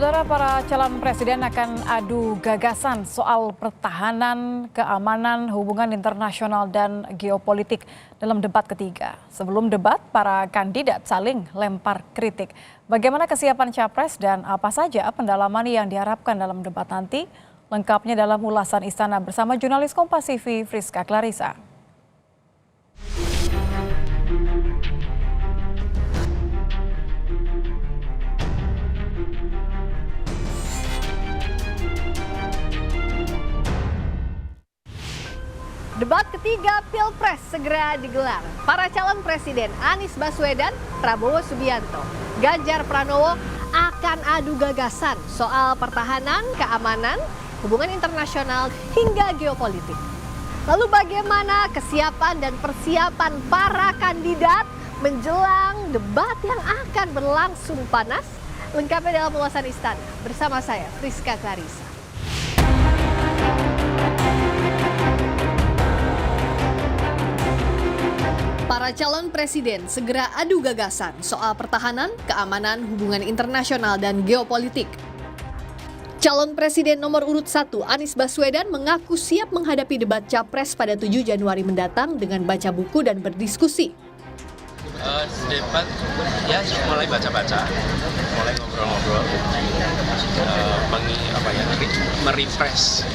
Saudara, para calon presiden akan adu gagasan soal pertahanan, keamanan, hubungan internasional, dan geopolitik dalam debat ketiga. Sebelum debat, para kandidat saling lempar kritik. Bagaimana kesiapan capres dan apa saja pendalaman yang diharapkan dalam debat nanti? Lengkapnya dalam ulasan Istana bersama jurnalis Kompas TV Friska Clarissa. Debat ketiga Pilpres segera digelar. Para calon presiden Anies Baswedan, Prabowo Subianto, Ganjar Pranowo akan adu gagasan soal pertahanan, keamanan, hubungan internasional, hingga geopolitik. Lalu bagaimana kesiapan dan persiapan para kandidat menjelang debat yang akan berlangsung panas? Lengkapnya dalam ulasan Istana bersama saya, Friska Clarissa. Para calon presiden segera adu gagasan soal pertahanan, keamanan, hubungan internasional, dan geopolitik. Calon presiden nomor urut 1 Anies Baswedan mengaku siap menghadapi debat capres pada 7 Januari mendatang dengan baca buku dan berdiskusi. Debat ya mulai baca-baca, mulai ngobrol-ngobrol, merefresh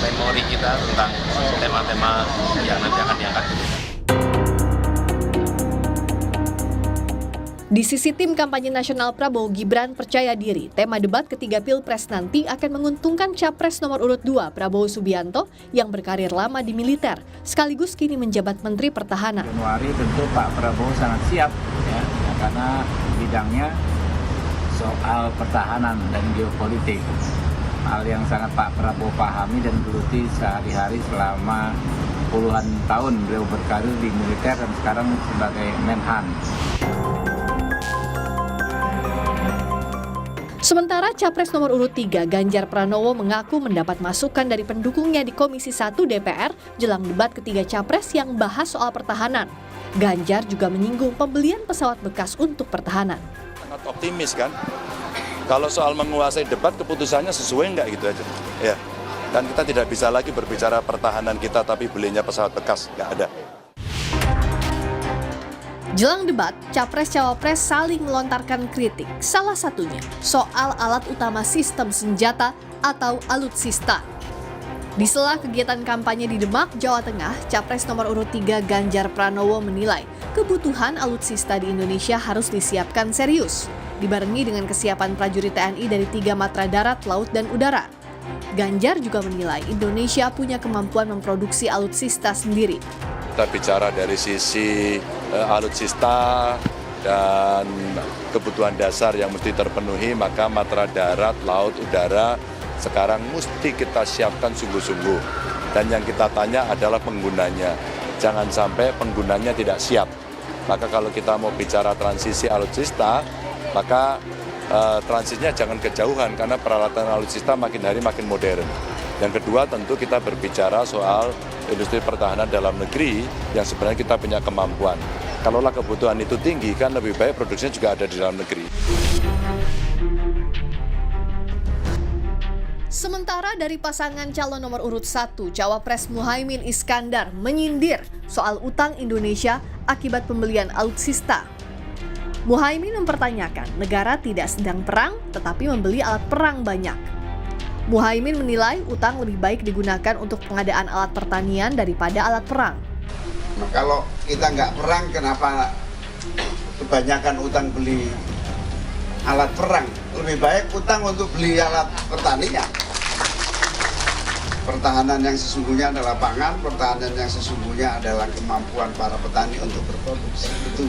memori kita tentang tema-tema yang nanti akan diangkat. Di sisi tim kampanye nasional Prabowo Gibran percaya diri, tema debat ketiga Pilpres nanti akan menguntungkan capres nomor urut 2 Prabowo Subianto yang berkarir lama di militer, sekaligus kini menjabat Menteri Pertahanan. Januari tentu Pak Prabowo sangat siap ya, karena bidangnya soal pertahanan dan geopolitik. Hal yang sangat Pak Prabowo pahami dan geluti sehari-hari selama puluhan tahun beliau berkarir di militer dan sekarang sebagai Menhan. Sementara capres nomor urut 3 Ganjar Pranowo mengaku mendapat masukan dari pendukungnya di Komisi 1 DPR jelang debat ketiga capres yang bahas soal pertahanan. Ganjar juga menyinggung pembelian pesawat bekas untuk pertahanan. Sangat optimis kan, kalau soal menguasai debat keputusannya sesuai enggak gitu aja. Ya. Dan kita tidak bisa lagi berbicara pertahanan kita tapi belinya pesawat bekas, enggak ada. Jelang debat, capres-cawapres saling melontarkan kritik, salah satunya soal alat utama sistem senjata atau alutsista. Di sela kegiatan kampanye di Demak, Jawa Tengah, capres nomor urut 3 Ganjar Pranowo menilai kebutuhan alutsista di Indonesia harus disiapkan serius, dibarengi dengan kesiapan prajurit TNI dari 3 matra darat, laut, dan udara. Ganjar juga menilai Indonesia punya kemampuan memproduksi alutsista sendiri. Kita bicara dari sisi alutsista dan kebutuhan dasar yang mesti terpenuhi, maka matra darat, laut, udara sekarang mesti kita siapkan sungguh-sungguh. Dan yang kita tanya adalah penggunanya. Jangan sampai penggunanya tidak siap. Maka kalau kita mau bicara transisi alutsista, maka transisinya jangan kejauhan karena peralatan alutsista makin hari makin modern. Yang kedua tentu kita berbicara soal industri pertahanan dalam negeri yang sebenarnya kita punya kemampuan. Kalaulah kebutuhan itu tinggi kan lebih baik produksinya juga ada di dalam negeri. Sementara dari pasangan calon nomor urut 1, Cawapres Muhaimin Iskandar menyindir soal utang Indonesia akibat pembelian alutsista. Muhaimin mempertanyakan negara tidak sedang perang tetapi membeli alat perang banyak. Muhaimin menilai utang lebih baik digunakan untuk pengadaan alat pertanian daripada alat perang. Nah, kalau kita nggak perang, kenapa kebanyakan utang beli alat perang? Lebih baik utang untuk beli alat pertanian. Pertahanan yang sesungguhnya adalah pangan, pertahanan yang sesungguhnya adalah kemampuan para petani untuk berproduksi. Itu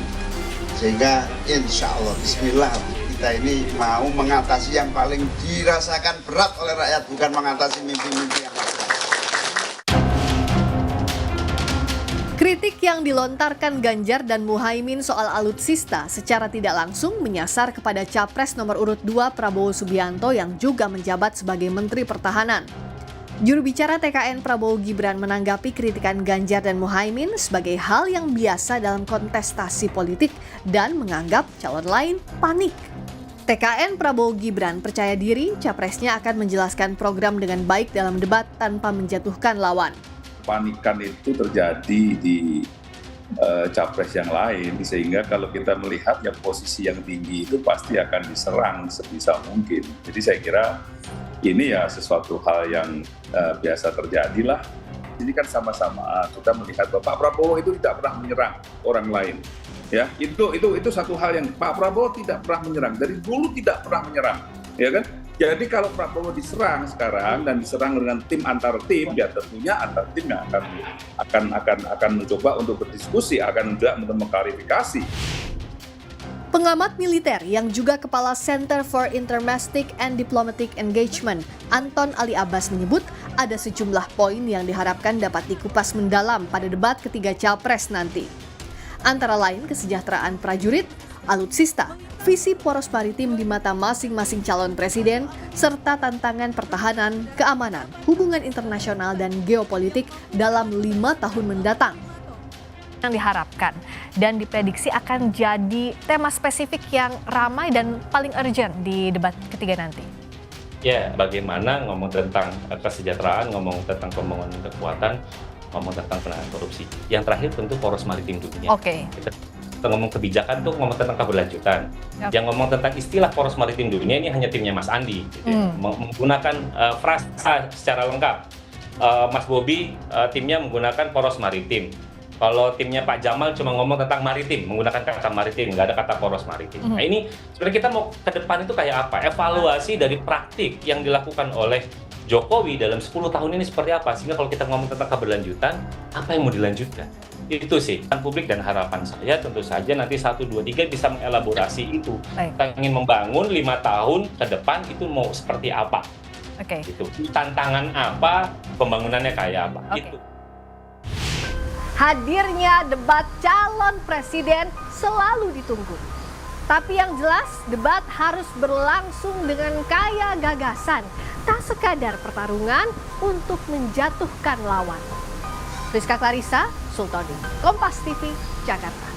sehingga insya Allah, bismillah, kita ini mau mengatasi yang paling dirasakan berat oleh rakyat, bukan mengatasi mimpi-mimpi yang lain. Kritik yang dilontarkan Ganjar dan Muhaimin soal alutsista secara tidak langsung menyasar kepada capres nomor urut 2 Prabowo Subianto yang juga menjabat sebagai Menteri Pertahanan. Juru bicara TKN Prabowo Gibran menanggapi kritikan Ganjar dan Muhaimin sebagai hal yang biasa dalam kontestasi politik dan menganggap calon lain panik. TKN Prabowo Gibran percaya diri capresnya akan menjelaskan program dengan baik dalam debat tanpa menjatuhkan lawan. Panikan itu terjadi di capres yang lain, sehingga kalau kita melihat yang posisi yang tinggi itu pasti akan diserang sebisa mungkin. Jadi saya kira ini ya sesuatu hal yang biasa terjadi lah. Ini kan sama-sama kita melihat bahwa Pak Prabowo itu tidak pernah menyerang orang lain. Ya, itu satu hal yang Pak Prabowo tidak pernah menyerang, dari dulu tidak pernah menyerang, ya kan? Jadi kalau Prabowo diserang sekarang dan diserang dengan tim antar tim, ya tentunya antar tim yang akan mencoba untuk berdiskusi, akan juga untuk mengklarifikasi. Pengamat militer yang juga Kepala Center for Intermestic and Diplomatic Engagement, Anton Ali Abbas menyebut ada sejumlah poin yang diharapkan dapat dikupas mendalam pada debat ketiga Capres nanti. Antara lain kesejahteraan prajurit, alutsista, visi poros maritim di mata masing-masing calon presiden, serta tantangan pertahanan, keamanan, hubungan internasional dan geopolitik dalam 5 tahun mendatang. Yang diharapkan dan diprediksi akan jadi tema spesifik yang ramai dan paling urgent di debat ketiga nanti. Ya, bagaimana ngomong tentang kesejahteraan, ngomong tentang pembangunan kekuatan, ngomong tentang penanganan korupsi. Yang terakhir tentu poros maritim dunia. Oke. Kita ngomong kebijakan tuh ngomong tentang keberlanjutan. Yang ngomong tentang istilah poros maritim dunia ini hanya timnya Mas Andi. Gitu. Menggunakan frasa secara lengkap. Mas Bobi timnya menggunakan poros maritim. Kalau timnya Pak Jamal cuma ngomong tentang maritim, menggunakan kata maritim, nggak ada kata poros maritim. Nah ini sebenarnya kita mau ke depan itu kayak apa? Evaluasi dari praktik yang dilakukan oleh Jokowi dalam 10 tahun ini seperti apa, sehingga kalau kita ngomong tentang keberlanjutan, apa yang mau dilanjutkan? Itu sih, publik dan harapan saya tentu saja nanti 1, 2, 3 bisa mengelaborasi itu. Kita ingin membangun 5 tahun ke depan itu mau seperti apa? Gitu. Tantangan apa, pembangunannya kayak apa? Gitu. Hadirnya debat calon presiden selalu ditunggu. Tapi yang jelas, debat harus berlangsung dengan kaya gagasan, tak sekadar pertarungan untuk menjatuhkan lawan. Rizka Clarissa, Sultoni, Kompas TV, Jakarta.